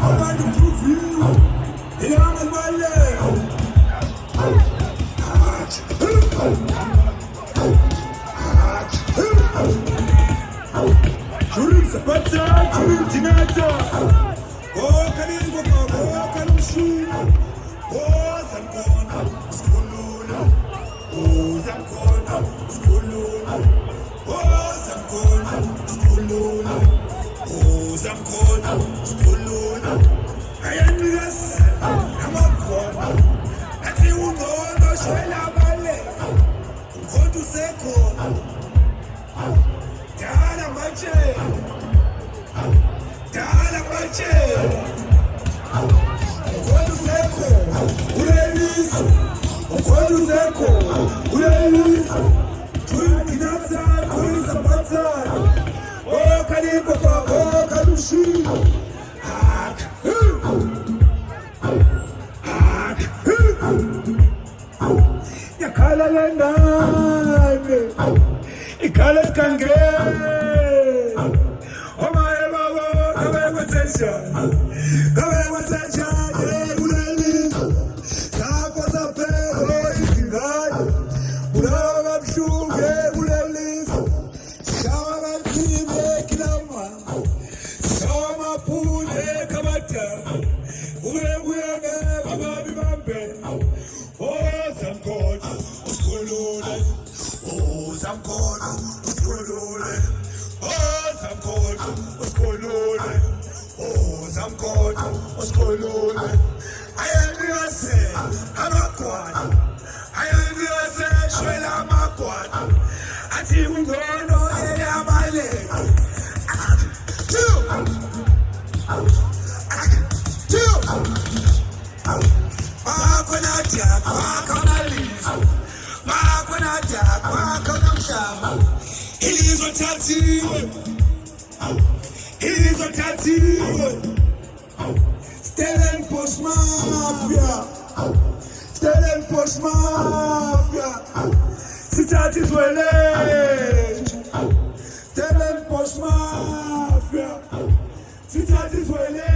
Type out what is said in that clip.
About to prove you. You know I'm my leg. Jurik sepatsa, jurik jenazah. Oh, kanin buka, oh, kanin shoe. Oh, zamkona, skuluna. Oh, zamkona, skuluna. Oh, zamkona, skuluna. Oh, zamkona, skuluna. Ayandigas, namakona. Ati unono shwela bale. Ukodu seko. Dala mache. Dala mache. Ukodu seko. Ulelis. Ukodu seko. Ulelis. Tui kinata, tui zapata. Oh, kanipo pa, oh, kanushi. Yakala lendane. Ikala skange. Oh my baba, kabe wateja. Kabe wateja, yeah, uleli. Kapo sape, oh, ikingai. Ulava mshuge, uleli. Shawa mkime kilama. Shawa mapune kabata. Ule baba bibambe. Oh, some God, Uskolole. Oh, some God, Uskolole. Oh, some God, Uskolole. Oh, some God, Uskolole. I am the say, I'm a quad. I am the say, Shwela Maquad. I think we don't know, yeah, my leg. He's a tattoo. He's a tattoo. Stellenbosch Mafia. Stellenbosch Mafia. Citat is well. Stellenbosch Mafia. Citat is well.